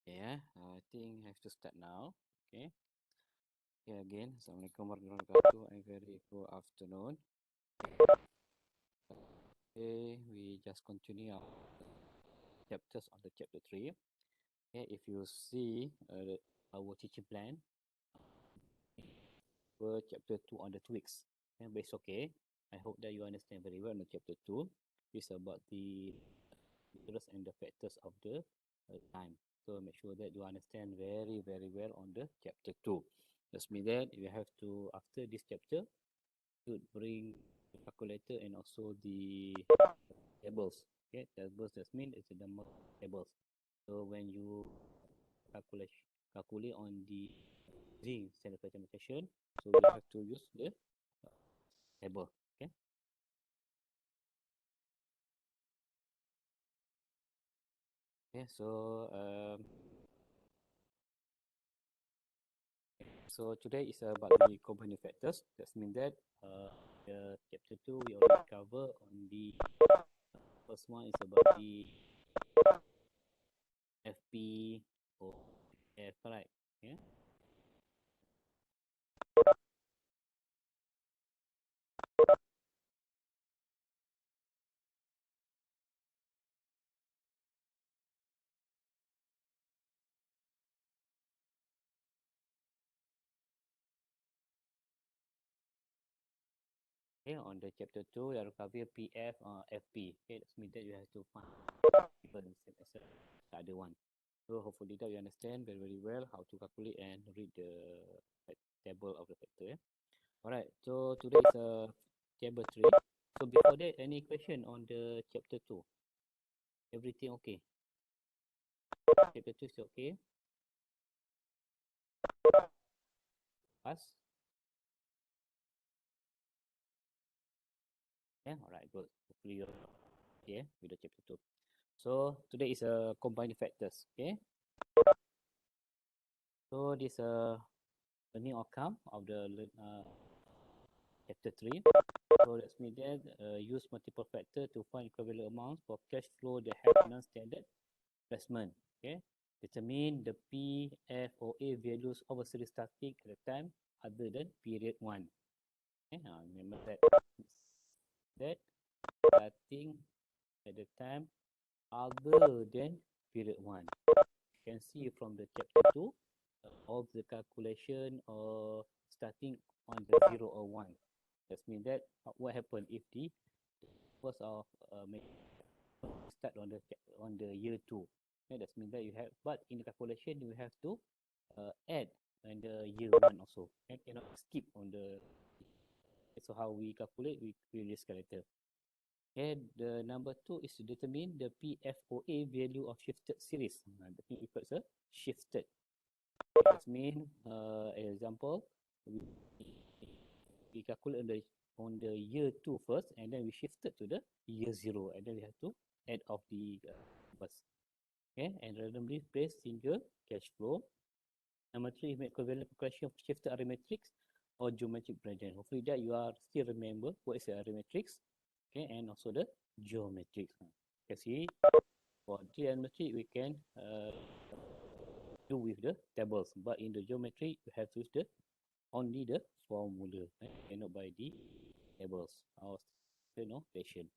Yeah, I think I have to start now. Okay. Okay, again, Assalamualaikum warahmatullahi wabarakatuh. A very good afternoon. Okay, we just continue our chapters on the chapter 3. Okay, if you see our teaching plan for chapter 2 on the tweaks, okay, but it's okay. I hope that you understand very well on the chapter 2. It's about the features and the factors of the time. So make sure that you understand very, very well on the chapter 2. That's mean that you have to, after this chapter, should bring the calculator and also the tables. Okay, tables that mean it's the number of tables. So when you calculate on the using standard multiplication, so we have to use the table. Okay. Okay. So today is about the combining factors. That means that the chapter 2 we already cover on the first one is about the FP or F, right? Yeah. Okay, on the chapter 2, you have to cover PF or FP. Okay, that means that you have to find difference as the other one. So hopefully that you understand very, very well how to calculate and read the table of the factor. Alright, so today is table 3. So before that, any question on the chapter 2? Everything okay? Chapter 2 is okay? Pass? Yeah, alright, good. Hopefully you're okay with the chapter 2. So today is combining factors, okay? So this learning outcome of the chapter 3. So let's mean that use multiple factor to find equivalent amounts for cash flow that have non-standard investment. Okay, determine the P, F, or A values of a series starting at a time other than period 1. Okay, remember that starting at the time other than period 1. You can see from the chapter 2 of the calculation or starting on the 0 or 1. That means that what happened if the first of start on the year 2. Okay, that means that you have, but in the calculation you have to add and the year 1 also. And cannot skip on the. So how we calculate, we create this character. And the number 2 is to determine the PFOA value of shifted series. The P equals a shifted. That means, example, we calculate on the year 2 first, and then we shifted to the year 0, and then we have to add off the numbers. Okay, and randomly place single cash flow. Number 3, make equivalent calculation of shifted arithmetics or geometric gradient. Hopefully that you are still remember what is the arithmetics, okay, and also the geometrics. You can see for geometry we can do with the tables, but in the geometry you have to use the only the formula, cannot by the tables or notation.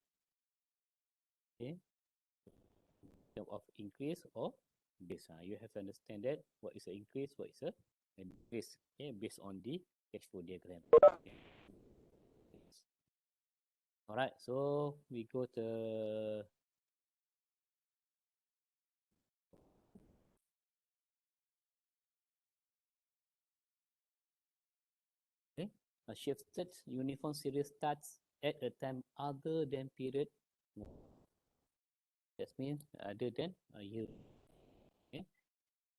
Okay, of increase or base. You have to understand that what is an increase, what is a base. Okay, based on the cash flow diagram. Okay. All right, so we go to okay, a shifted uniform series starts at a time other than period. That means other than a year. Okay,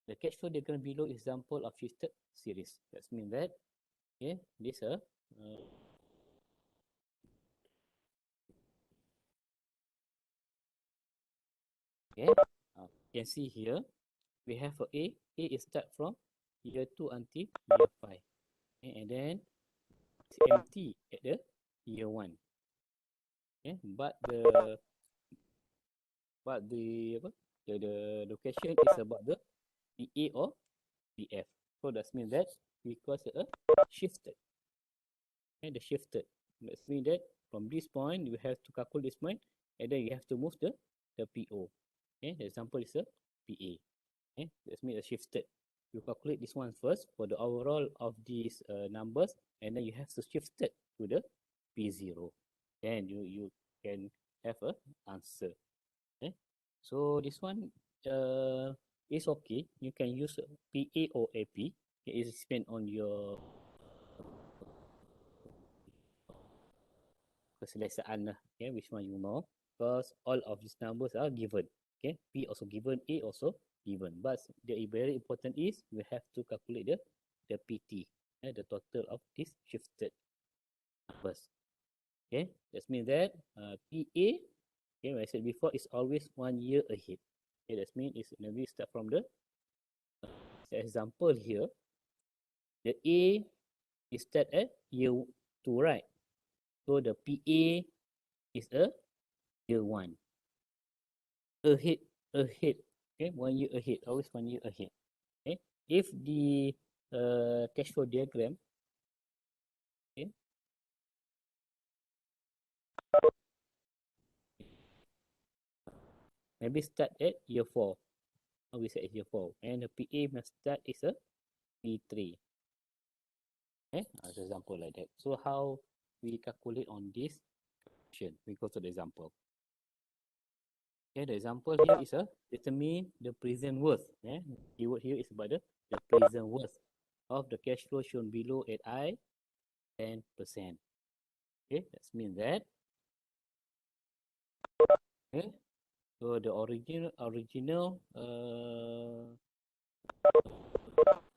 the cash flow diagram below is example of shifted series. That means that okay, this okay, you can see here we have a A. A is start from year 2 until year 5. Okay, and then it's empty at the year 1. Okay, but the but the question is about the PA or PF. So that means that we call it a shifted. Okay, the shifted. That means that from this point you have to calculate this point, and then you have to move the PO. Okay, the example is a PA. Okay, that means a shifted. You calculate this one first for the overall of these numbers, and then you have to shift it to the P0. Then you can have a answer. Okay, so this one is okay. You can use PA or AP. Okay, it depends on your keselesaan lah. Okay, which one you know. Because all of these numbers are given. Okay, P also given, A also given. But the very important is we have to calculate the PT, the total of this shifted numbers. Okay, that means that PA, okay, like I said before, is always 1 year ahead. Okay, that means it's maybe start from the example here. The A is start at year 2, right? So the PA is a year 1. Ahead, ahead. Okay, 1 year ahead, always 1 year ahead. Okay, if the cash flow diagram, okay, maybe start at year 4. We say year 4, and the PA must start is a P3. Okay, as example like that. So how we calculate on this question? We go to the example. Okay, the example here is a determine the present worth. Okay, keyword here is about the present worth of the cash flow shown below at I 10%. Okay, that means that. Okay, so the original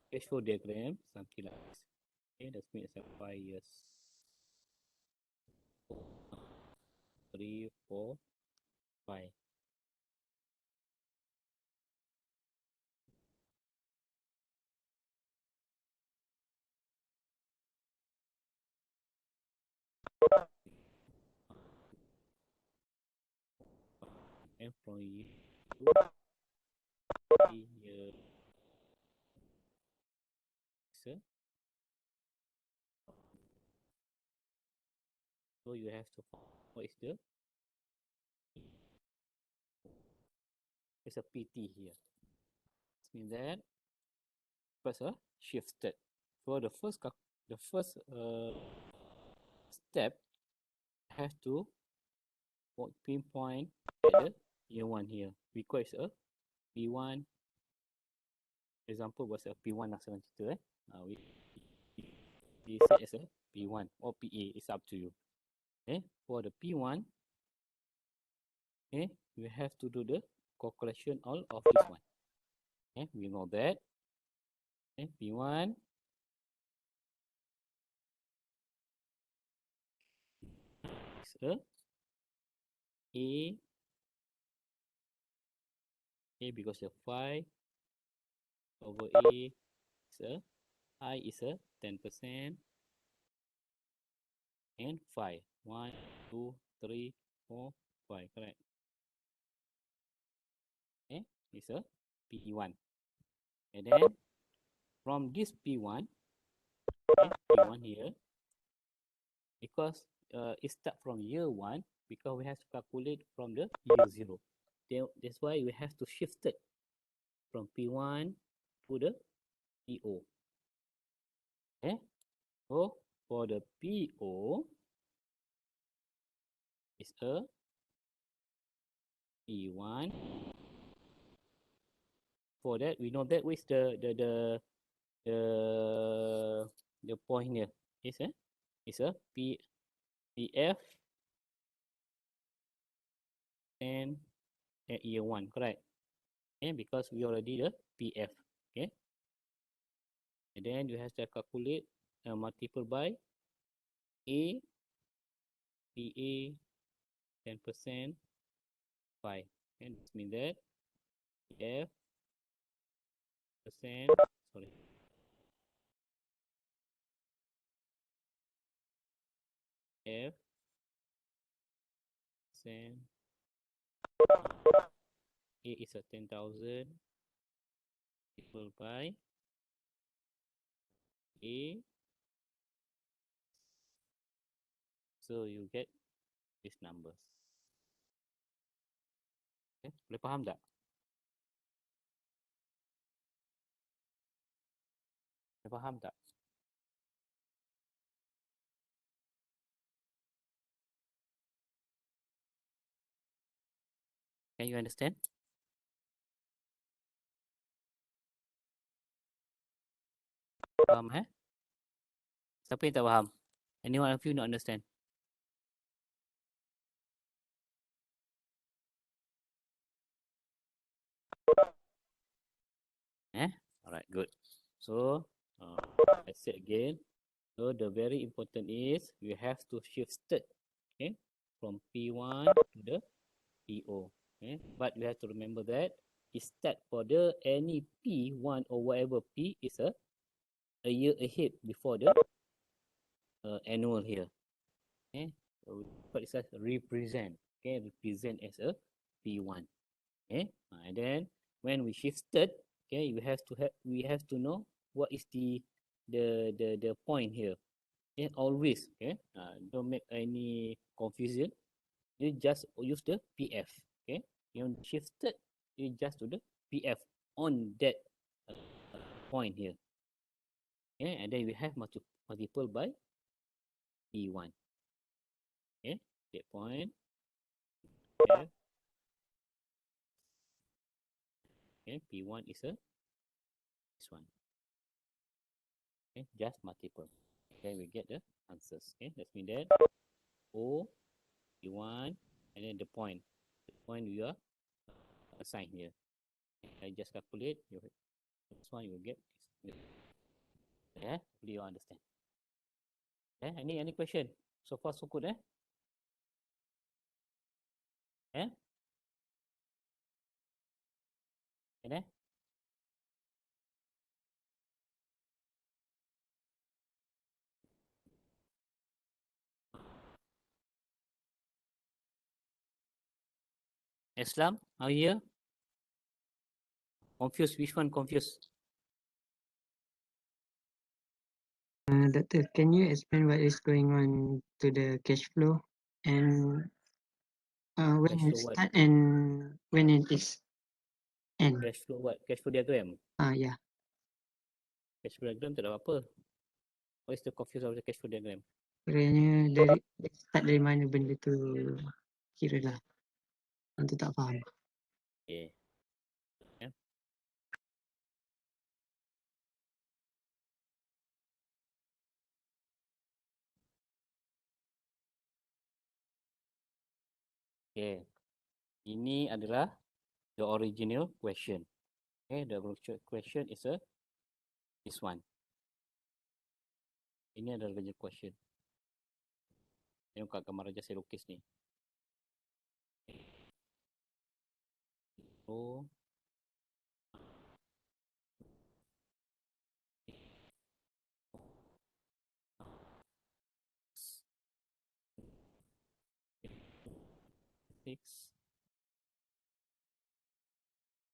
cash flow diagram, something like this. Okay, that means 5 years. 3, 4, 5. Employee 3 years. So you have to find what is the it's a PT here. It means that first shifted. For the first step have to pinpoint at the year 1 here because a P1 example was a P1 lah senang cerita we set as a P1 or PA, it's up to you. Okay, for the P1, okay, we have to do the calculation all of this one. Okay, we know that. Okay, P1 is A because the 5 over A is I is a 10% and 5. 1, 2, 3, 4, 5, correct? Okay, it's a P1. And then from this P1, okay, P1 here, because it start from year 1, because we have to calculate from the year 0. That's why we have to shift it from P1 to the PO. Okay, so for the PO, it's a P1. For that, we know that which the point here is a PF and at year 1, correct? Okay, because we already the PF. Okay, and then you have to calculate multiple by A, PA 10%, 5. And this means that PF percent, sorry, F percent A is a 10,000 divided by A. So you get these numbers. Okay? Boleh faham tak? Boleh faham tak? Can you understand? Faham Siapa yang tak faham? Anyone of you not understand? Alright, good. So, I said again. So the very important is we have to shift state, okay, from P1 to the PO. Okay, but you have to remember that start for the any P1 or whatever P is a year ahead before the annual here. Okay, so what is that? Represent. Okay, represent as a P1. Okay, and then when we shifted, okay, we have to know what is the point here. Okay, always, okay, don't make any confusion. You just use the PF. Okay, you shifted, you just do the PF on that point here. Okay, and then we have multiple by P1. Okay, that point. F. Okay, P1 is this one. Okay, just multiple. Okay, we get the answers. Okay, that's mean that O, P1, and then the point. The point we are assigned here. I just calculate. This one you will get. Yeah, do you understand? Yeah, any question? So far so good, Yeah? And Islam, are you here? Confused? Which one confused? Doctor, can you explain what is going on to the cash flow and when Cash it flow what? start and when it is end? Cash flow what? Cash flow diagram. Yeah. Cash flow diagram tak ada apa. What is the confuse of the cash flow diagram? Kiranya dari start dari mana benda tu kira lah. Itu tak faham. Okay. Yeah. Okay. Ini adalah the original question. Okay, the original question is this one. Ini adalah original question. Tengok kat gambar raja saya lukis ni. So, six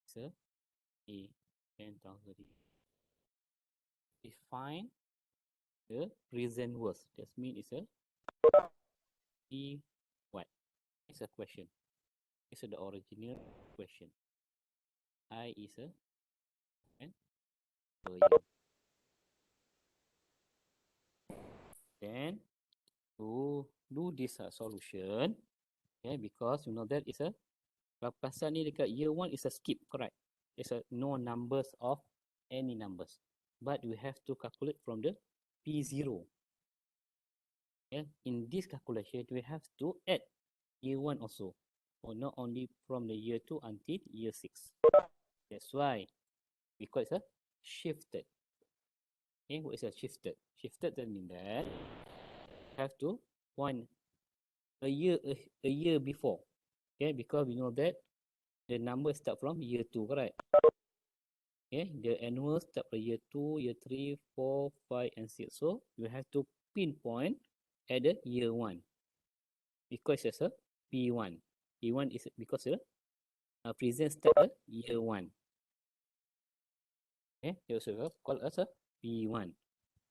is a 10,000. Define the present worth. That means it's a P what? It's a question. It's the original question. I is a and per year. Then to do this solution, okay, because you know that is a pasal ni dekat year 1 is a skip, correct? It's a no numbers of any numbers. But we have to calculate from the P0. Okay? In this calculation, we have to add year 1 also. Or not only from the year 2 until year 6. That's why we call it a shifted. Okay, what is a shifted? Shifted that means that we have to point a year before. Okay, because we know that the number start from year 2, correct? Okay, the annual start from year 2, year 3, 4, 5, and 6. So you have to pinpoint at the year 1 because it's a P1. P1 is because present start a year 1. Okay, they also call as a P1.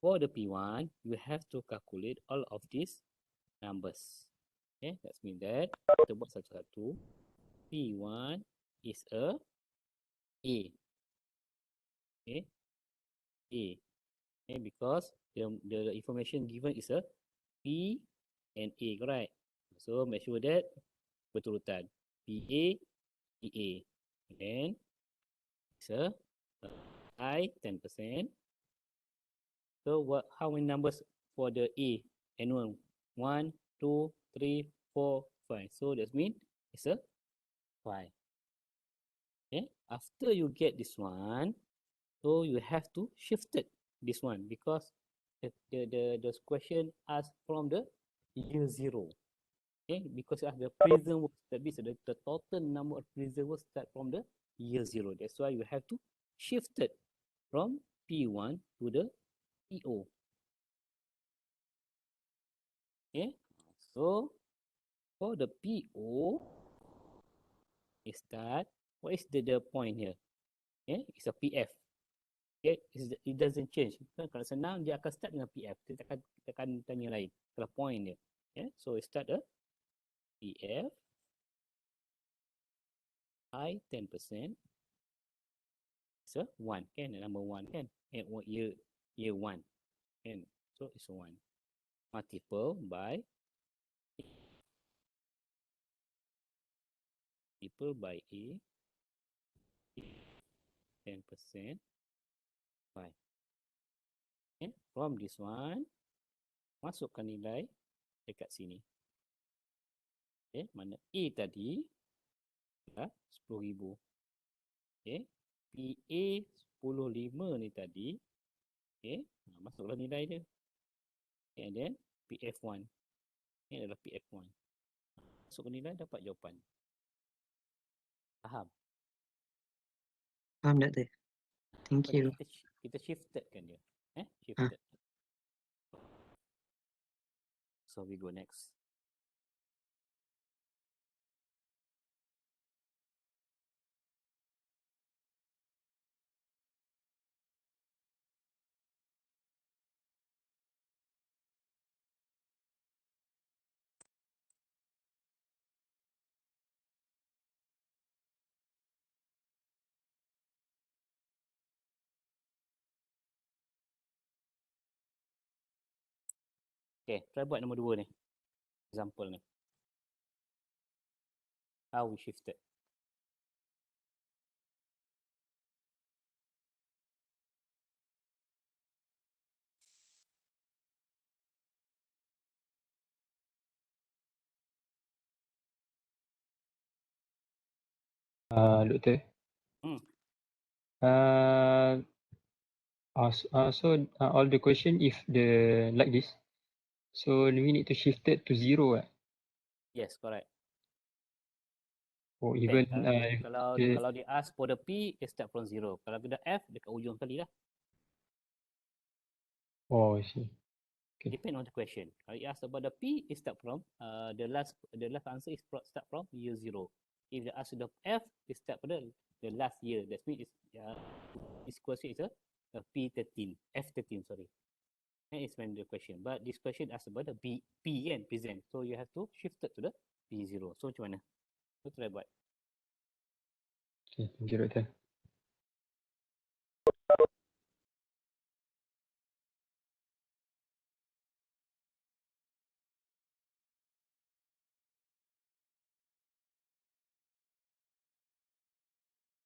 For the P1, you have to calculate all of these numbers. Okay, that means that kita buat satu-satu. P1 is a A. Okay, A. Okay, because the information given is a P and A, correct? So make sure that berurutan. PA, PA. And then it's a I 10%. So how many numbers for the A annual? 1, 2, 3, 4, 5. So that means it's a 5. Okay. After you get this one, so you have to shift it this one because the question asked from the year 0. Okay, because of the present work, that means the total number of present work start from the year 0. That's why you have to shift it from P1 to the PO. Okay, so for the PO, it start. What is the point here? Okay, it's a PF. Okay, it doesn't change. Kalau senang, dia akan start dengan PF. Kita akan tanya lain. Kalau point dia. Okay, so it start a PF. I 10%. It's a 1, kan? Number 1, kan? Year 1. Kan? So it's a 1. Multiple by 10% by. Okay? From this one, masukkan nilai dekat sini. Okay? Mana A tadi dah 10,000. Okay? PA 10,500 ni tadi. Okay? Masuklah nilai dia. Okay, and then PF1. Ini adalah PF1. Masukkan nilai, dapat jawapan. Faham? Faham tak tu? Thank Tadi you. kita shifted kan dia. Shifted. So we go next. Okay, try buat nombor 2 ni. Example ni. How we shifted. Doktor. Hmm. So all the question if the like this, so we need to shift it to 0. Yes, correct. Or Okay, even kalau dia ask for the P, dia start from 0. Kalau kita F, dekat ujung sekali lah. Oh, I see. Okay. Depend on the question. Kalau you ask about the P, it start from the last answer is start from year 0. If they ask the F, it start from the last year. That means this question is a P13, F13, sorry. That is when the question. But this question asks about the P and present. So you have to shift it to the P0. So macam mana? So try buat. Okay, thank you, Doktor.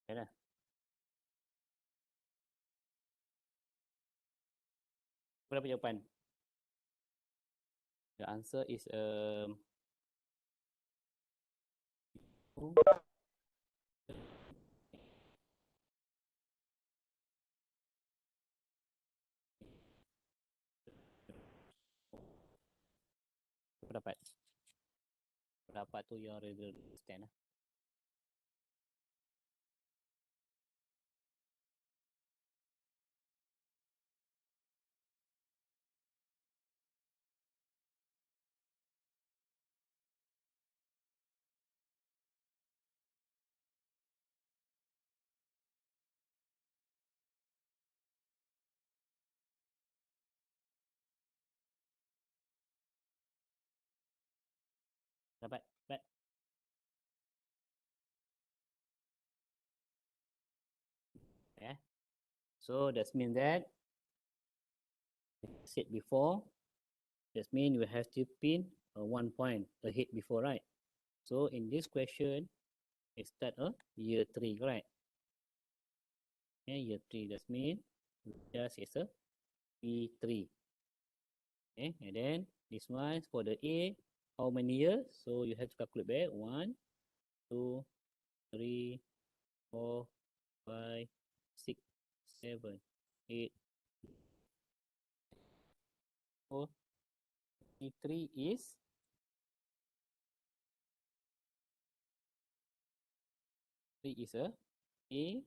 Okay lah. Apa dapat jawapan? The answer is pendapat. Pendapat tu yang stand lah. Dapat? Dapat? Yeah. So that means that, I said before, that means we have to pin 1 point ahead before, right? So in this question, it start year 3, correct? Okay, year 3, that means just is a P3. Okay, and then this one for the A, how many years? So you have to calculate back 1, 2, 3, 4, 5, 6, 7, 8. So P3 is a A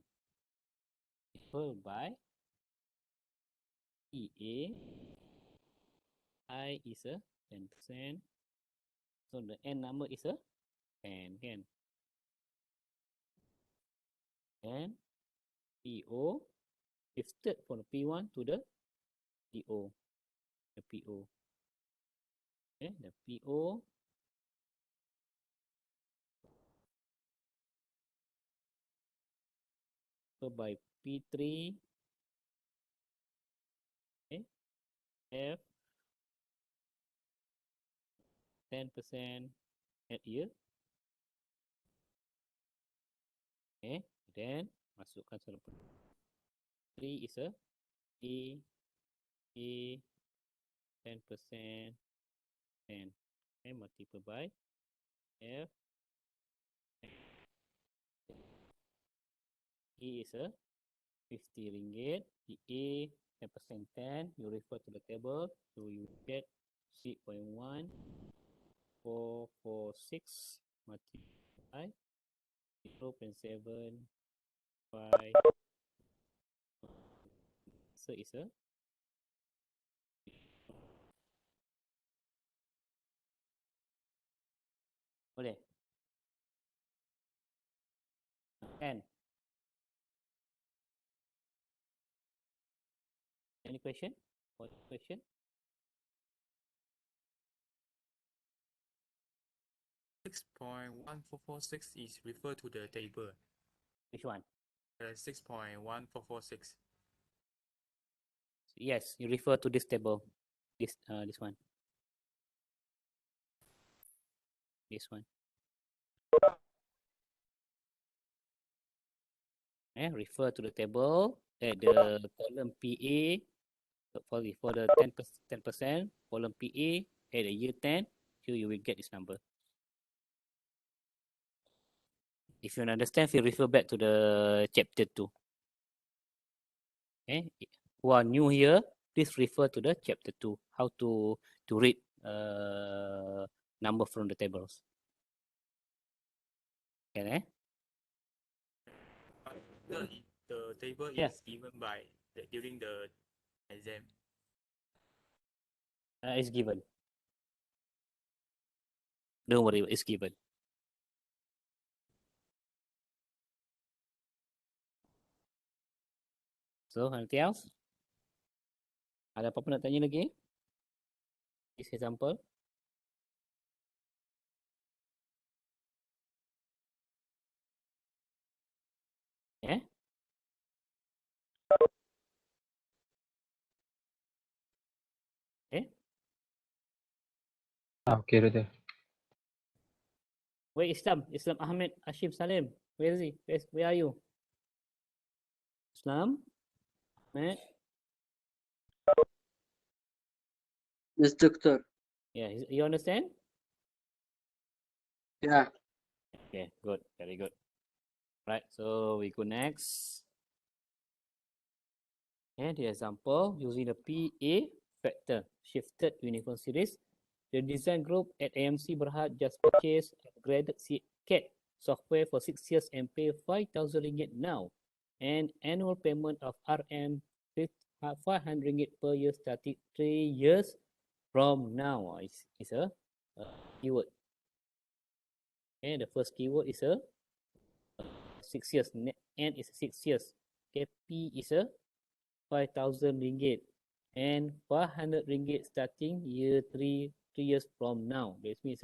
equal by EA. I is a 10%. So the N number is a 10, kan? And PO shifted from the P1 to the PO. The PO. Okay, the PO so by P3, okay, F 10% at year. Okay, then masukkan satu 3 is a A 10%, 10. Okay, multiple by F. E is a 50 ringgit. The A 10%, 10. You refer to the table. So you get 3.1446 multiplied by 0.75. So it's a boleh. 10. Any question? What question? 6.1446 is referred to the table. Which one? 6.1446. Yes, you refer to this table. This one. This one. Refer to the table at the column PA for the 10%, column PA at the year 10. Here you will get this number. If you understand, you refer back to the chapter 2. Okay, who are new here, please refer to the chapter 2. How to read number from the tables. Okay, The table Yeah. is given by during the exam. It's given. Don't worry, it's given. So, anything else? Ada apa-apa nak tanya lagi? This example. Yeah. Okay. Okay, Doktor. Where is Islam? Islam Ahmed Hashim Salim. Where is he? Where are you? Islam Ahmed. Yes, doctor. Yeah, you understand? Yeah. Okay, good. Very good. Right, so we go next. And the example using the PA factor shifted uniform series. The design group at AMC Berhad just purchased upgraded CAD software for 6 years and pay 5,000 ringgit now. And annual payment of RM 500 ringgit per year starting 3 years from now. It's a keyword. And the first keyword is a 6 years. N is 6 years. Okay, P is a 5,000 ringgit and 500 ringgit starting year 3 years from now. That means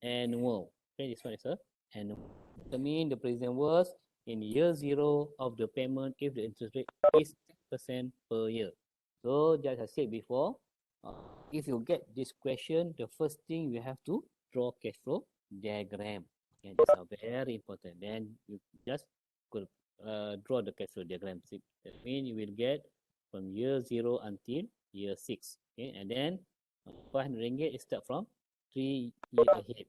annual. Okay, this one is a annual. Determine the present worth in year 0 of the payment if the interest rate is 6% per year. So just as I said before, if you get this question, the first thing you have to draw cash flow diagram. And these are very important. Then you just could draw the cash flow diagram. That means you will get from year 0 until year 6. Okay, and then 500 ringgit is start from 3 years ahead.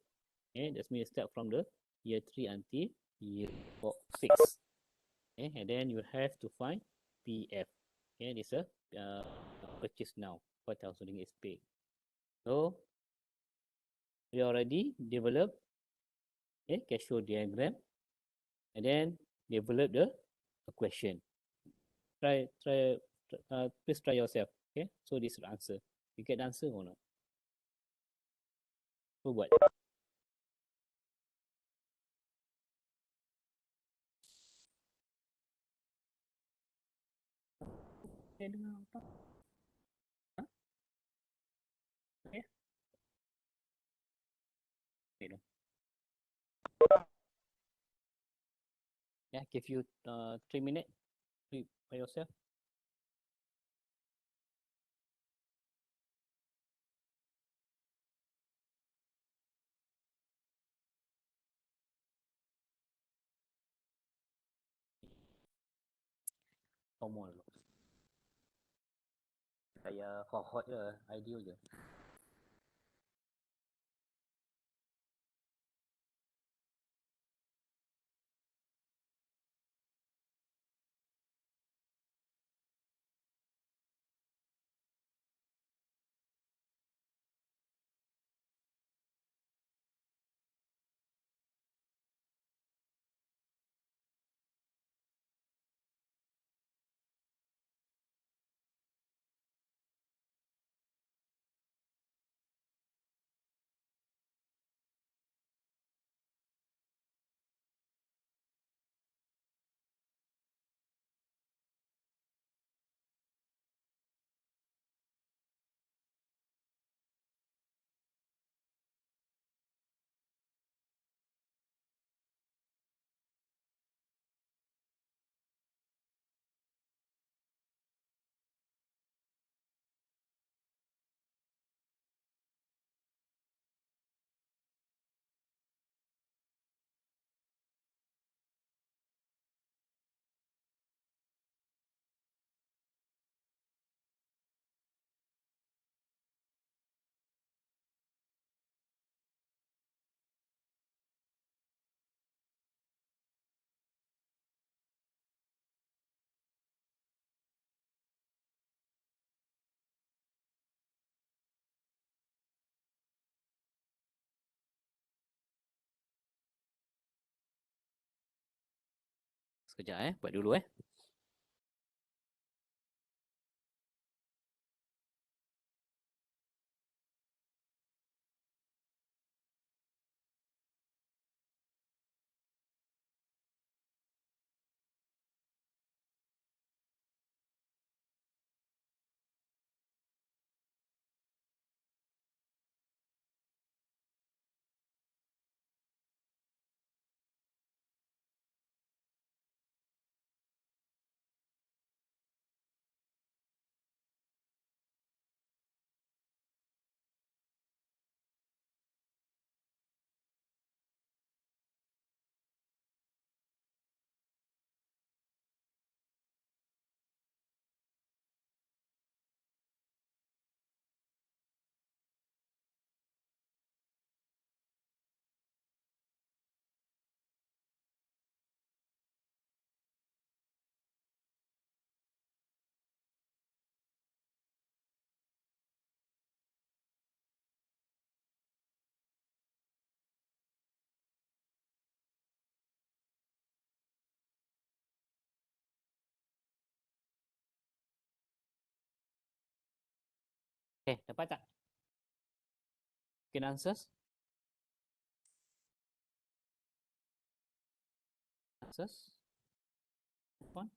Okay, that means start from the year 3 until year 6. Okay, and then you have to find PF. Okay, this is a purchase now. 4,000 ringgit is paid. So we already developed a cash flow diagram and then develop the question. Please try yourself. Okay, so this is the answer. You get the answer or not? So buat. Okay, dengar apa? Huh? Okay. Okay, no. Yeah, give you 3 minutes by yourself. Formal dulu. Saya hot je, ideal je. Sekejap buat dulu Okay, dapat tak? Can answers? Answers? One?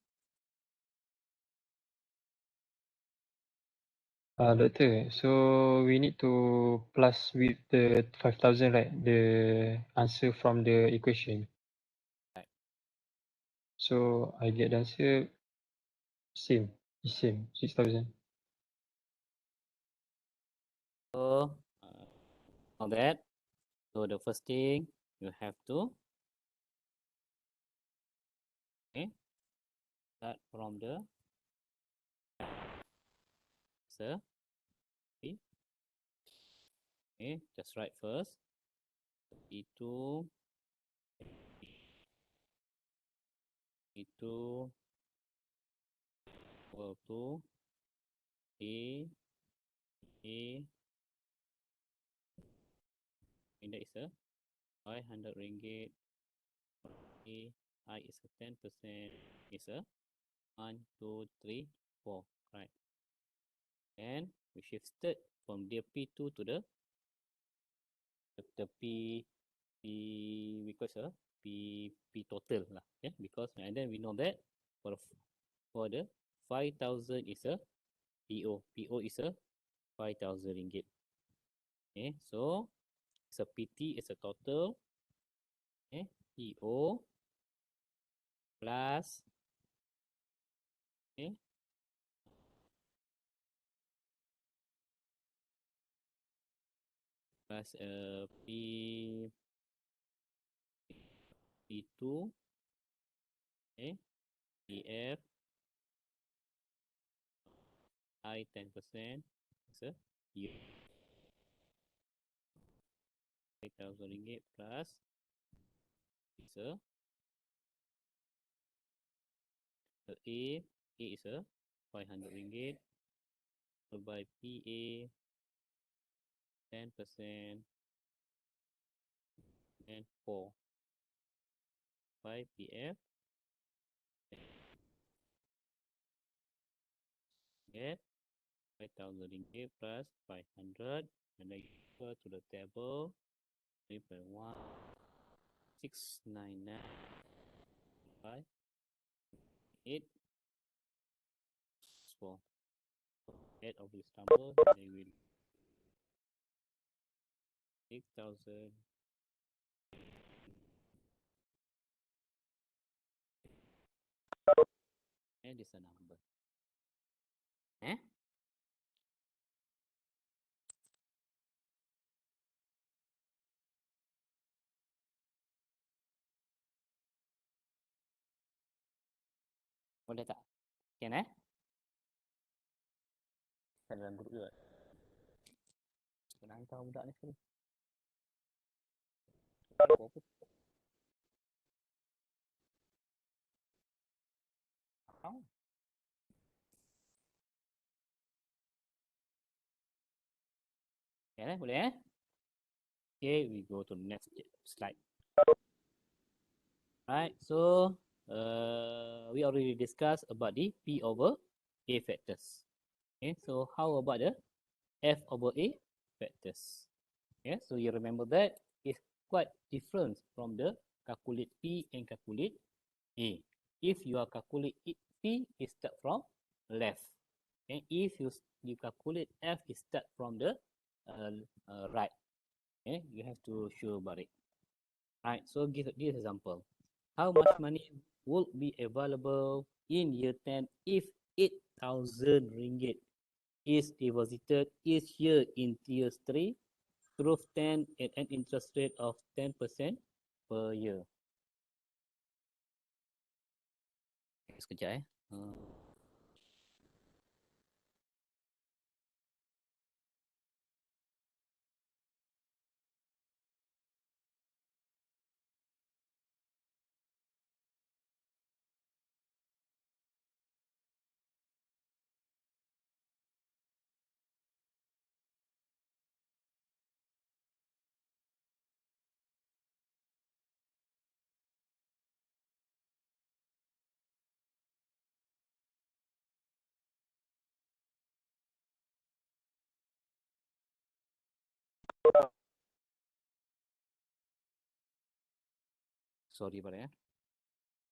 Doctor, so we need to plus with the 5,000, right? The answer from the equation. Right. So I get the answer same, 6,000. So for that, so the first thing you have to start from the answer. Just write first. Itu equal to A and that is a 500 ringgit. I is a 10%. Is a 1, 2, 3, 4. Right. And we shifted from the P2 to the P because P total lah. Okay, because and then we know that for the 5,000 is a PO. PO is a 5,000 ringgit. Okay, so it's a PT is a total. Okay, PO plus okay, plus P2 okay, PF I 10% is a 5,000 ringgit plus is a A is a 500 ringgit by PA 10% and 4 5 PF get 5,000 ringgit plus 500 and then go to the table 3.1 699 5 8 4 add of this number they will 6,000 and this a number boleh tak can kan dalam grup juga kena hantar budak ni sekali apa tahu can boleh okay we go to the next slide. Right, so we already discussed about the P over A factors. Okay, so how about the F over A factors? Okay, so you remember that it's quite different from the calculate P and calculate A. If you are calculate P, it start from left. And if you calculate F, it start from the right. Okay, you have to show about it. Right, so give this example. How much money would be available in year 10 if 8,000 ringgit is deposited each year in tier 3 through 10 at an interest rate of 10% per year? Sekejap Sorry about that.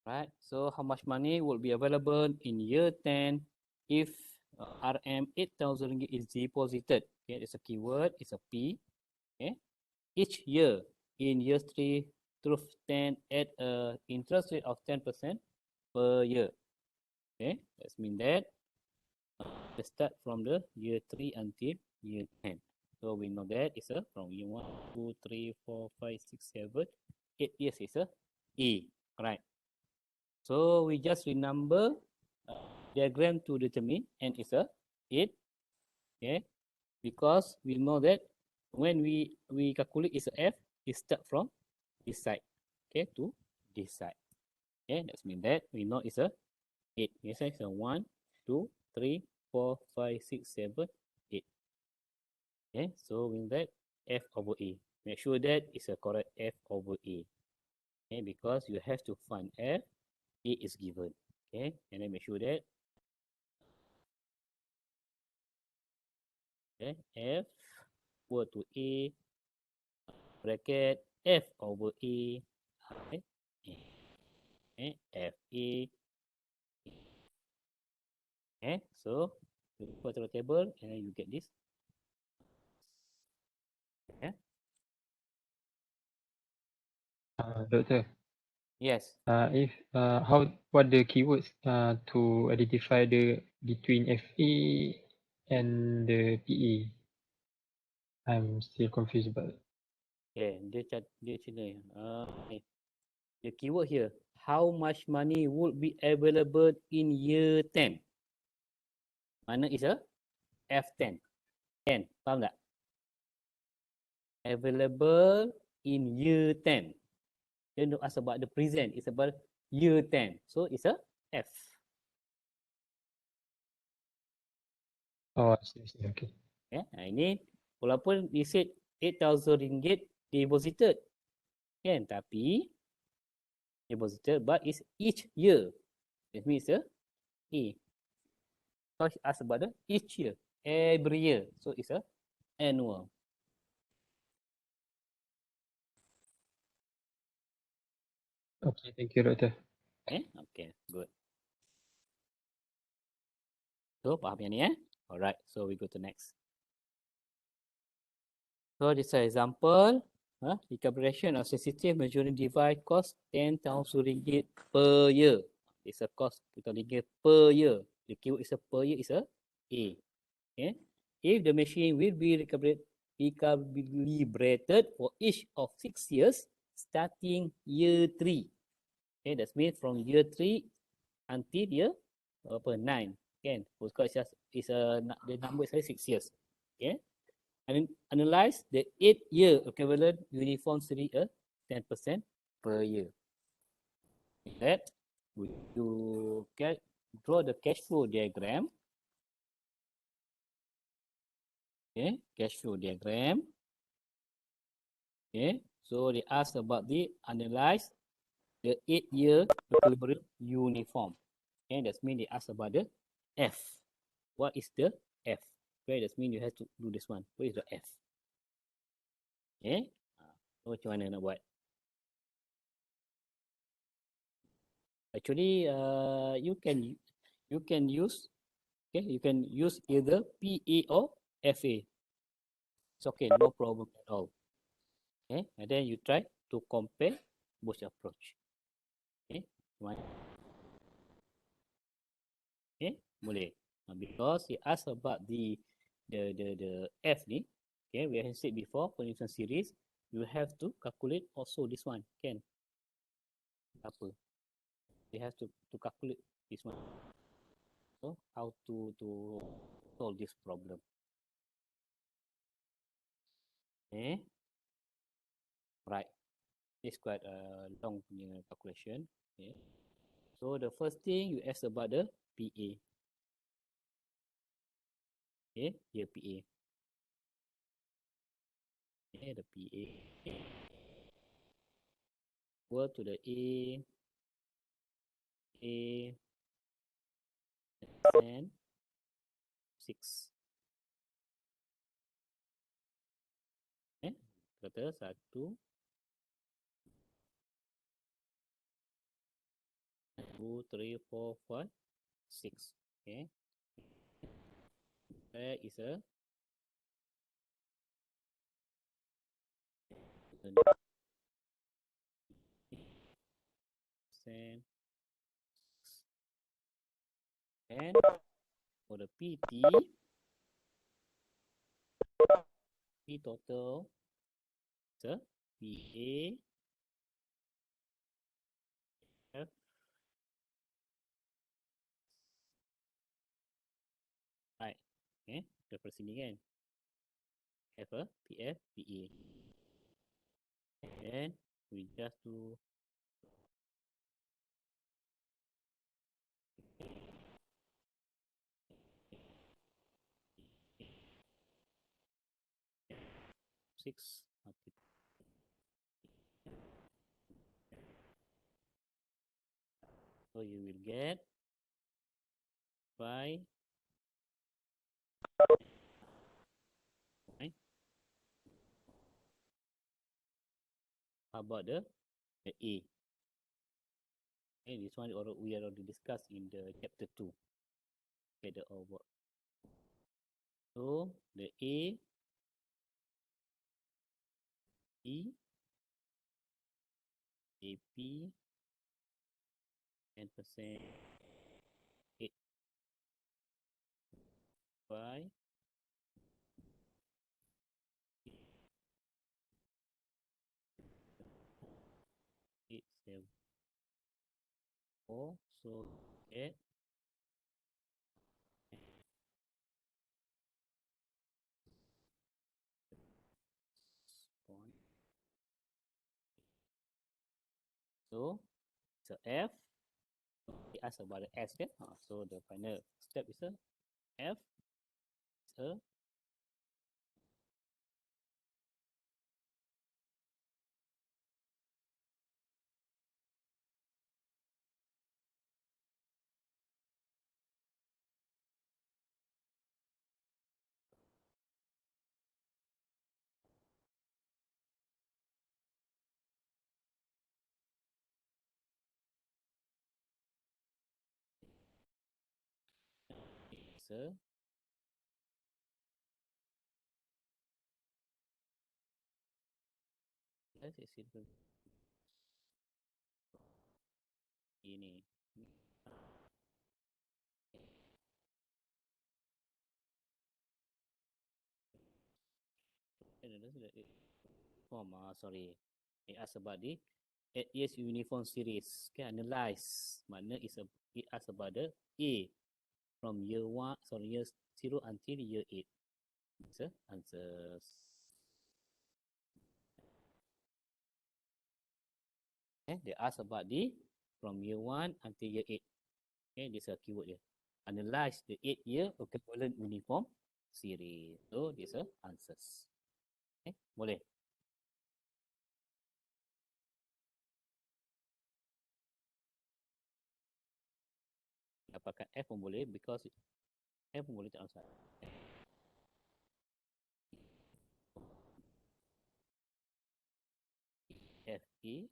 Right, so how much money will be available in year 10 if RM 8,000 ringgit is deposited. Okay, it's a keyword, it's a P. Okay, each year in year 3 through 10 at a interest rate of 10% per year. Okay, that means that let's start from the year 3 until year 10. So we know that it's a from year 1, 2, 3, 4, 5, 6, 7, 8 years is a E. Right. So we just remember diagram to determine and it's a 8. Okay. Because we know that when we calculate it's a F, it start from this side. Okay, to this side. Okay, that means that we know it's a 8. Yes, it's a 1, 2, 3, 4, 5, 6, 7, 8. Okay, so with that F over A. Make sure that it's a correct F over A. Okay, because you have to find F, A is given. Okay, and then make sure that okay, F equal to A bracket F over A. Okay, F A. Okay, so you put to the table and then you get this. Yeah. Doctor, Yes. if what the keywords to identify the between FA and the PA? I'm still confused about it. Okay, dia sini. The keyword here. How much money would be available in year 10? Mana is a F10. 10. Faham tak? Available in year 10. Dia don't ask about the present. It's about year 10. So it's a F. Oh, I see. Okay. Yeah, ini walaupun he said 8,000 ringgit deposited. Kan? Tapi deposited but it's each year. That means a A. So he asked about the each year. Every year. So it's a annual. Okay, thank you, Doctor. Okay, good. So faham yang ni Alright, so we go to next. So this is an example. Recalibration of sensitive measuring device cost 10,000 ringgit per year. It's a cost 10,000 ringgit per year. The keyword is a per year is a A. Okay. If the machine will be recalibrated for each of 6 years starting year 3. Okay, that's means from year 3 until year 9. Kan? Because it's the number is 6 years. Okay. And analyze the 8-year equivalent uniform series 10% per year. That you can draw the cash flow diagram. Okay, cash flow diagram. Okay, so they ask about the analyze the 8-year equilibrium uniform. Okay, that means they ask about the F. What is the F? Okay, that means you have to do this one. What is the F? Okay, so macam mana nak buat? Actually, you can use either PA or FA. It's okay, no problem at all. Okay, and then you try to compare both approach. Okay, one. Okay, boleh. Because he asked about the F ni. Okay, we have said before, conjunction series, you have to calculate also this one. Can? Apa? You have to calculate this one. So how to solve this problem? Okay, right. It's quite a long punya calculation. Okay. So the first thing you ask about the PA. Okay, here PA. Okay, the PA. Equal to the A and 6. Okay, kata 1, 2, 3, 4, 5, 6. Okay. Where is a percent, and for the PT, P total is a PA F right. Okay, daripada sini kan. Have a PF PA. And we just do six. Okay. So you will get 5. Right? How about the A? Okay, this one we already discussed in the chapter 2. Okay, the over. So the A, E, AP, 10%, 8, 5, 8, 7, 4. So get point. So it's a F. They ask about the S, okay? So the final step is a F. It's a it's a S is equal ini. Sorry. It asks about the 8 years uniform series. Okay, analyze. Mana is a it asks about the A from year 1, sorry, year 0 until year 8. It's a answers. Okay, they ask about the from year 1 until year 8. Okay, this is a keyword here. Analyze the 8-year equivalent uniform series. So, this is answers. Okay, boleh. Dapatkan F pun boleh because F pun boleh tak answer. F E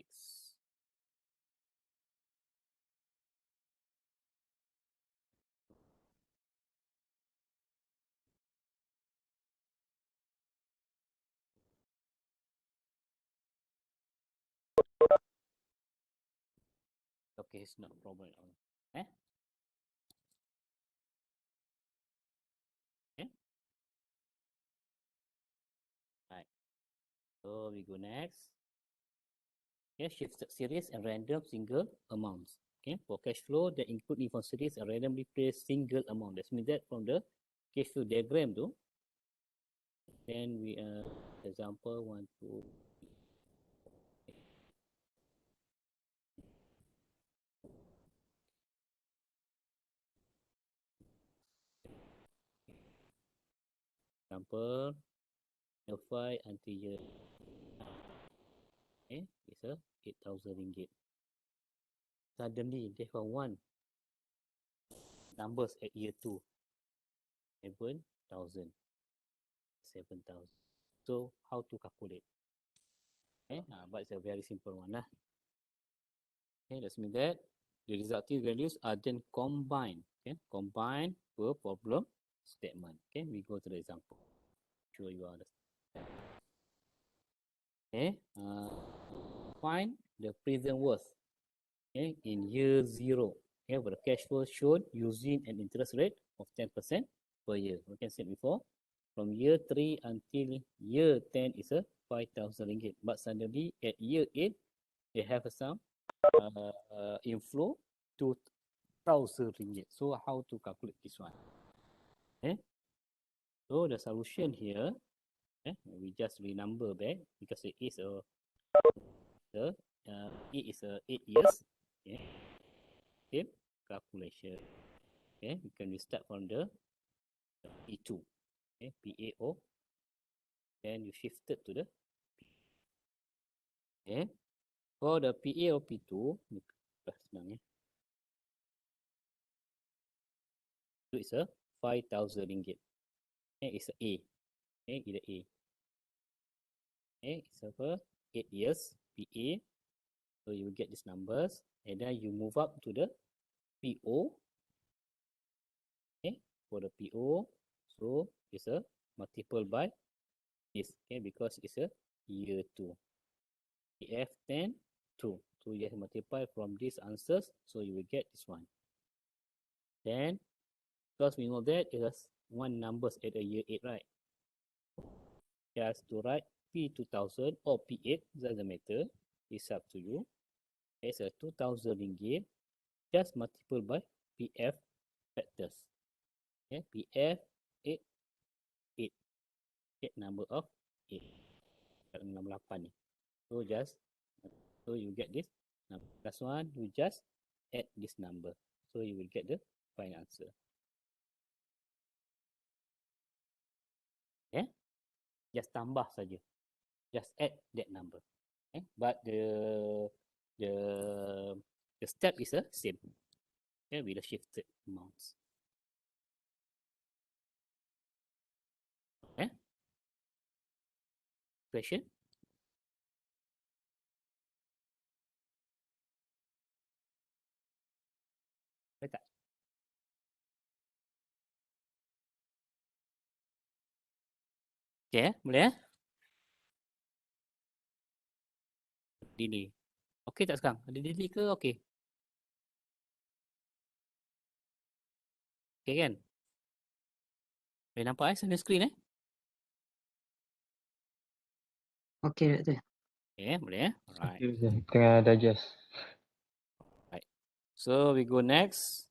X. Okay, it's not a problem at all. Eh? Okay. Right. So we go next. Okay, shifted series and random single amounts. Okay, for cash flow that include uniform series and randomly placed single amount. That means that from the cash flow diagram tu, then we example 1, 2, example year 5 until year, okay, it's a 8,000 ringgit. Suddenly they found one numbers at year 2, 7,000, 7,000. So how to calculate? Okay, but it's a very simple one lah. Okay, that means that the resulting values are then combined. Okay, combined per problem statement. Okay, we go to the example. Sure you understand. Okay, find the present worth. Okay, in year 0. Okay, for the cash flow shown using an interest rate of 10% per year. We can say before, from year 3 until year 10 is a 5,000 ringgit. But suddenly at year 8, they have some inflow 2,000 ringgit. So how to calculate this one? Okay, so the solution here, we just renumber back because it is it is 8 years. Okay, same calculation. Okay, we can restart from the P2. Okay, PAO. Then you shifted to the okay. For the PA or P2, senang Itu is a 5,000 ringgit. Okay, it's a A. Okay, either A. Okay, it's over 8 years PA. So you will get these numbers, and then you move up to the PO. Okay, for the PO, so it's a multiple by this. Okay, because it's a year 2. PF 10, 2. So you have to multiply from these answers, so you will get this one. Then, because we know that there's one numbers at a year 8, right? Just to write P2000 or P8, doesn't matter. It's up to you. It's a 2,000 ringgit. Just multiple by PF factors. Okay, PF 8, 8. Get number of 8. Number 8 ni. So just, so you get this. Now, plus one, you just add this number. So you will get the final answer. Okay, just tambah saja. Just add that number. Okay, but the the step is the same. Okay, with the shifted amounts. Okay. Question? Boleh tak? Okay, boleh delay. Okey tak sekarang? Ada delay ke okey? Okey kan? Boleh nampak sambil screen Okay, Doktor. Okay, boleh Alright. Okay, tengah digest. Right. So we go next.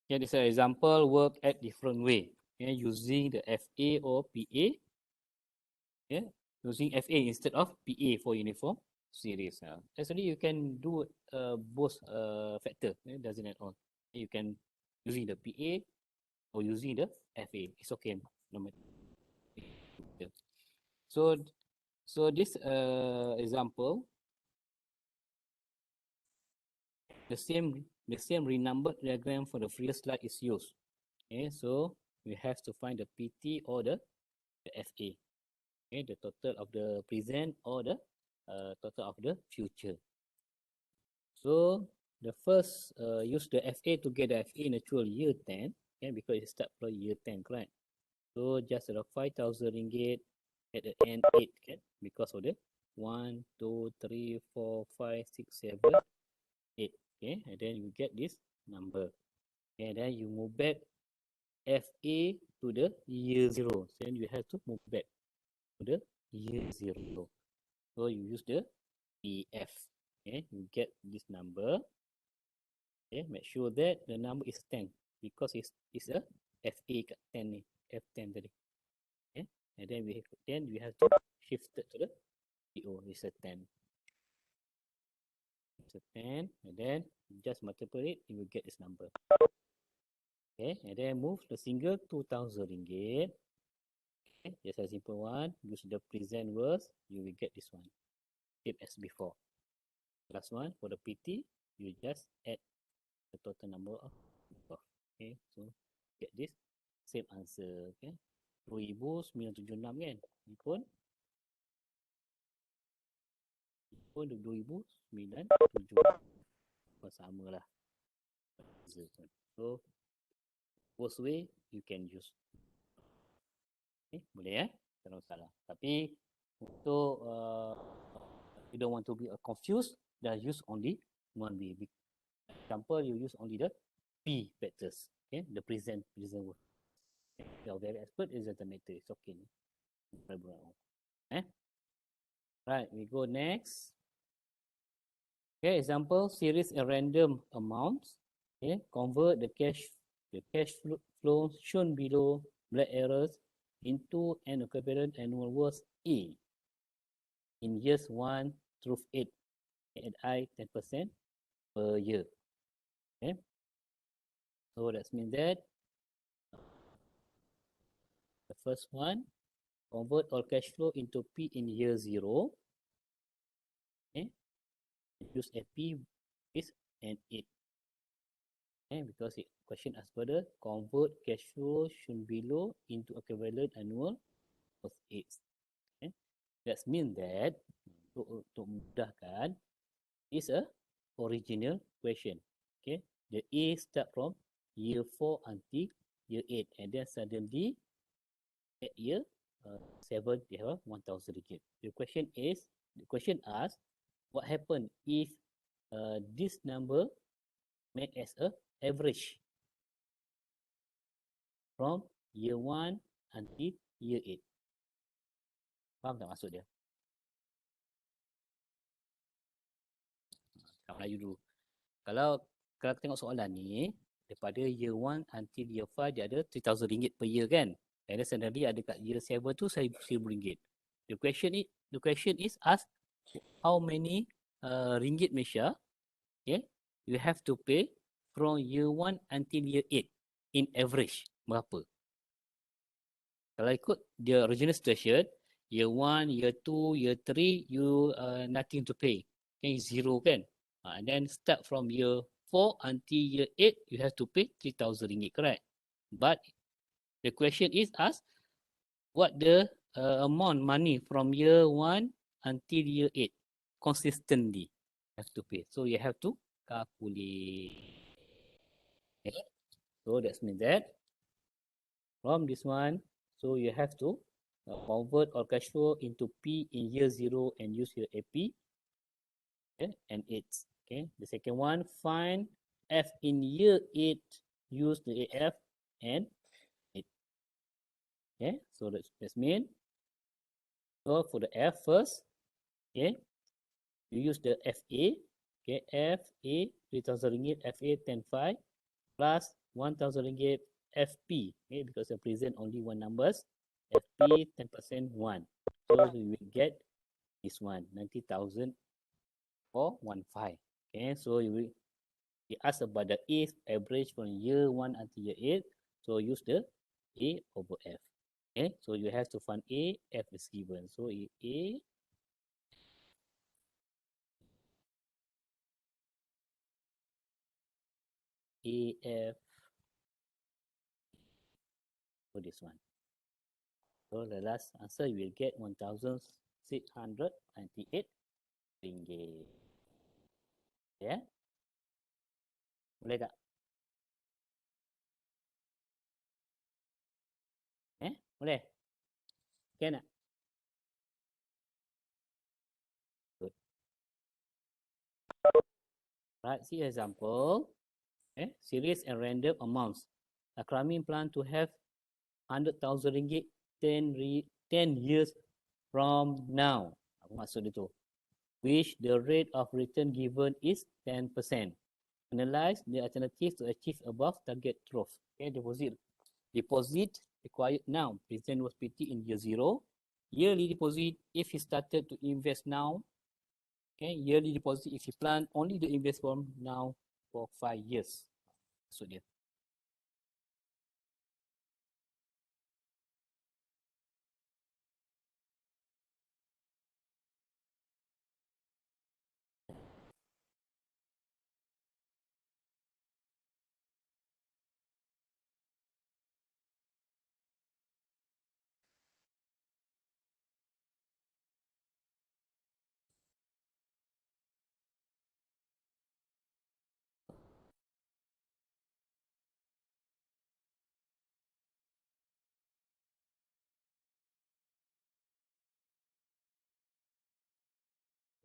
Okay, this is an example work at different way. Okay, using the FA or PA. Okay, using FA instead of PA for uniform series. Actually, you can do both factor. It doesn't at all. You can using the PA or using the FA. It's okay. No matter. So, so this example, the same renumbered diagram for the previous slide is used. Okay, so we have to find the PT or the FA. Okay, the total of the present or the total of the future. So the first use the FA to get the FA in actual year 10, okay, because it start from year 10, correct? So just around 5,000 ringgit at the end 8, okay, because of the 1, 2, 3, 4, 5, 6, 7, 8, okay, and then you get this number. Okay, and then you move back FA to the year 0. Then you have to move back to the year 0. So you use the PF. Okay, you get this number. Okay, make sure that the number is 10 because it's a FA kat 10 ni, F10 tadi. Okay, and then we have to shift it to the PO. It's a 10. It's a 10, and then just multiply it, you will get this number. Okay, and then move the single 2,000 ringgit. Okay, just a simple one. Use the present worth, you will get this one. Same as before. Last one for the PT, you just add the total number of above. Okay, so get this same answer. Okay, 2,976 kan? Ini pun 2,976. sama lah. So, both way you can use. Okay, boleh tak ada masalah. Tapi untuk you don't want to be confused, just use only one way. Example, you use only the P factors, okay, the present word. Okay. You are very expert, it doesn't matter, it's okay. Right, we go next. Okay, example, series a random amounts. Okay, convert the cash flow shown below black arrows into an equivalent annual worth A in years 1 through 8 at I 10% per year. Okay, so that means that the first one, convert all cash flow into P in year 0. Okay, use a P is an 8. Okay, because it question asks further, convert cash flow shown below into equivalent annual of 8. Okay, that means that untuk mudahkan is a original question. Okay, the A start from year 4 until year 8, and then suddenly at year 7 they have 1,000 ringgit. The question asks, what happen if this number made as a average from year 1 until year 8. Faham tak maksud dia? Melayu dulu. Kalau tengok soalan ni, daripada year 1 until year 5 dia ada RM3,000 per year kan? And then suddenly ada kat year 7 tu RM1,000. The question is ask how many ringgit Malaysia, okay, you have to pay from year 1 until year 8 in average berapa? Kalau ikut the original situation, year 1, year 2, year 3, you nothing to pay. Okay, zero kan? And then start from year 4 until year 8, you have to pay RM3,000, correct? But the question is asked, what the amount money from year 1 until year 8 consistently have to pay. So you have to calculate. Okay. So that means that from this one, so you have to convert all cash flow into P in year 0 and use your AP, okay, and 8. Okay. The second one, find F in year 8, use the AF and 8. Okay, so that's mean. So for the F first, okay, you use the FA, okay, FA 3,000 ringgit, FA 10,500 plus 1,000 ringgit FP, okay, because I present only one numbers, FP 10% 1. So we will get this one, 90,000 or 1,500. Okay, so we ask about the A average from year 1 until year 8. So use the A over F. Okay, so you have to find A, F is given. So A AF for this one. So the last answer you will get 1,698 ringgit. Yeah? Boleh tak? Boleh? Okay nak? Good. Right, see example. Series and random amounts. Akramin plan to have 100,000 ringgit 10 years from now. Apa maksud dia tu? Which the rate of return given is 10%. Analyze the alternative to achieve above target growth. Okay, deposit required now. Present was PT in year 0. Yearly deposit if he started to invest now. Okay, yearly deposit if he plan only to invest from now for 5 years. Maksud dia.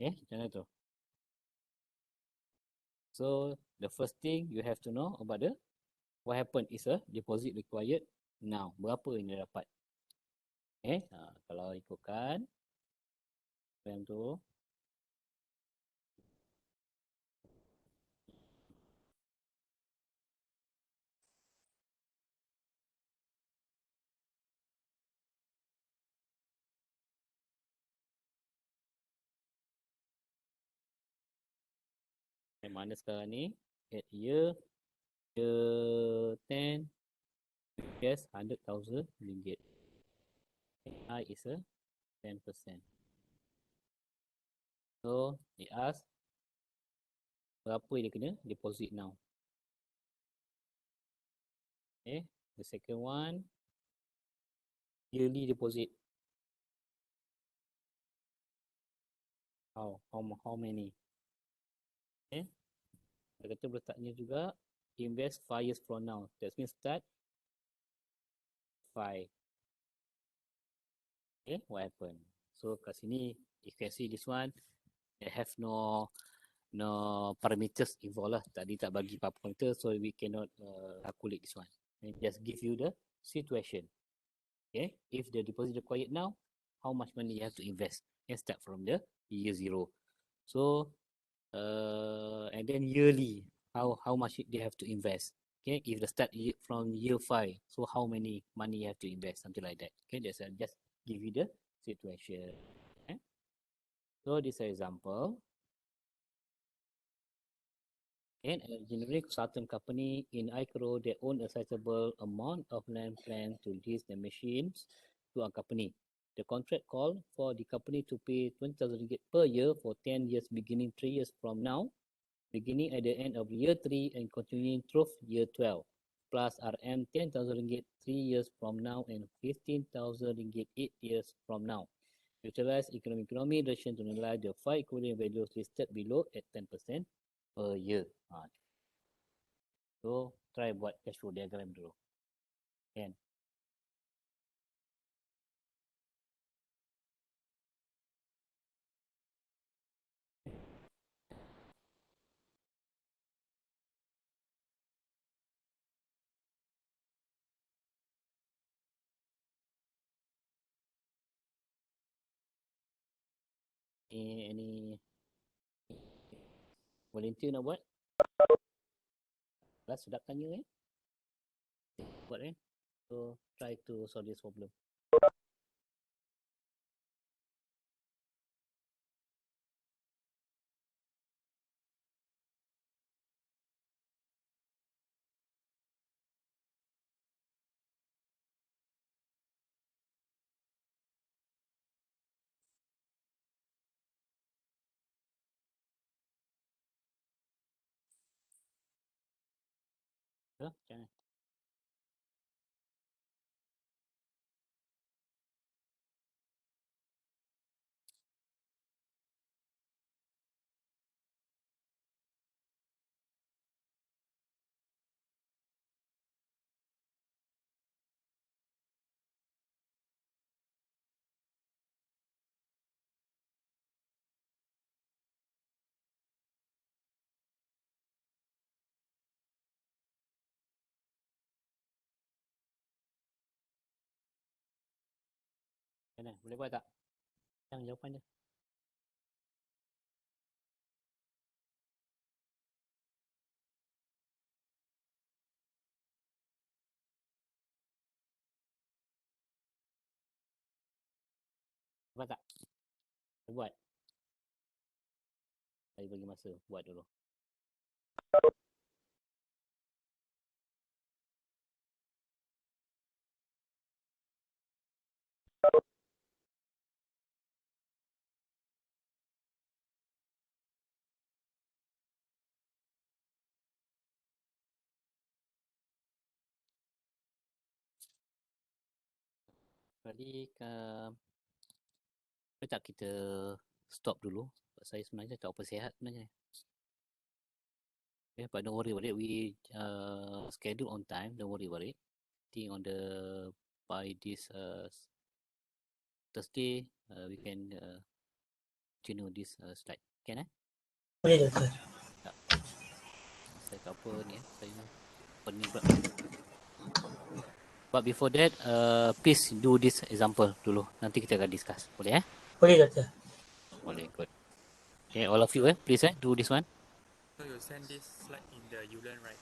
Okay, macam mana tu? So the first thing you have to know about the what happened is a deposit required now. Berapa yang dia dapat? Okay, kalau ikutkan yang tu, yang mana sekarang ni at year 10 yes 100,000 ringgit. I is a 10%. So it asks berapa dia kena deposit now. Okay, the second one yearly deposit. How many? Okay, dia kata letaknya juga invest 5 years from now. That means start 5. Okay, what happened? So kat sini you can see this one they have no parameters involved lah. Tadi tak bagi apa pointer, so we cannot calculate this one. It just give you the situation. Okay, if the deposit required now, how much money you have to invest and start from the year 0. So and then yearly, how much they have to invest. Okay, if the start from year 5, so how many money you have to invest, something like that. Okay, just give you the situation. Okay? So this is an example. And a generic consultant company in Icaro, they own a sizable amount of land plan to lease the machines to a company. The contract called for the company to pay 20,000 ringgit per year for 10 years, beginning 3 years from now, beginning at the end of year 3 and continuing through year 12, plus RM 10,000 ringgit 3 years from now and 15,000 ringgit 8 years from now. Utilize economic relation to analyze the 5 equivalent values listed below at 10% per year. So try buat cash flow diagram dulu. Kan? Any volunteer nak buat? Kelas sedapkannya buat So try to solve this problem. Macam mana? Macam mana? Boleh buat tak? Yang jawapan dia. Buat tak? Boleh buat. Saya bagi masa buat dulu. Jadi boleh tak kita stop dulu? Sebab saya sebenarnya tak apa sihat sebenarnya. Okay, but don't worry about it. We schedule on time. Don't worry about it. Think on the by this Thursday we can continue this slide. Can Boleh doktor. Saya tak apa ni saya pening pula. But before that, please do this example dulu. Nanti kita akan discuss. Boleh Boleh doktor. Boleh, good. Okay, all of you please do this one. So you send this slide in the Ulearn, right?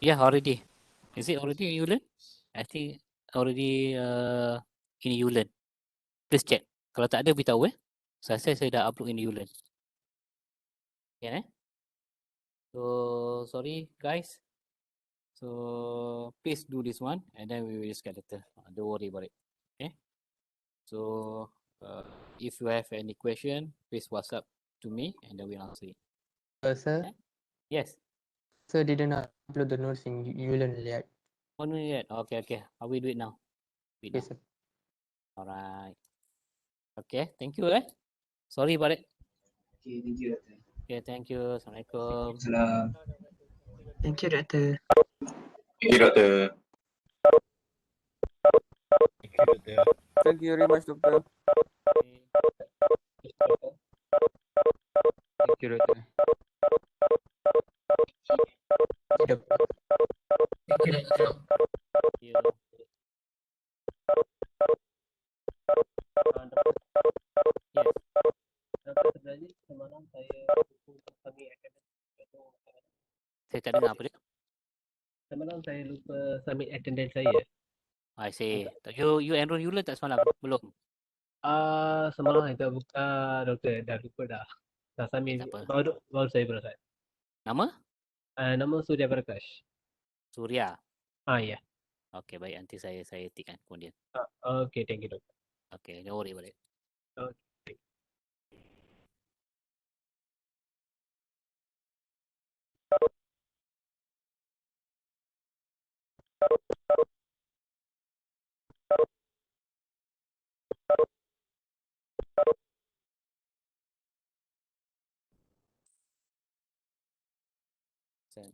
Yeah, already. Is it already in Ulearn? I think already in Ulearn. Please check. Kalau tak ada, beritahu Saya dah upload in Ulearn. Okay, So, sorry guys. So, please do this one and then we will discuss later. Don't worry about it. Okay. So, if you have any question, please WhatsApp to me and then we'll answer it. Sir, Yes. sir didn't upload the notes in Ulearn yet. Oh, no yet. Okay. I will do it now. Okay, sir. Alright. Okay, thank you Sorry about it. Okay, thank you, Doctor. Okay, thank you. Assalamualaikum. Salam. Thank you, Doctor. Thank you, Doctor. Thank you very much, Doctor. Thank you, Doctor. Thank you doktor. You. Yes. Sebenarnya semalam saya lupa submit attendance. Saya tak dengar apa dia. Semalam saya lupa submit attendance saya. I see. You enroll Ulearn tak semalam? Belum? Semalam saya tak buka, doktor. Dah lupa dah. Dah submit. Tak apa. Baru saya perasan. Nama? Nama Surya Prakash. Surya. Ya. Okay, baik. Nanti saya tikkan kemudian. Okay, thank you, doktor. Okay, don't worry about it. Okay. Send.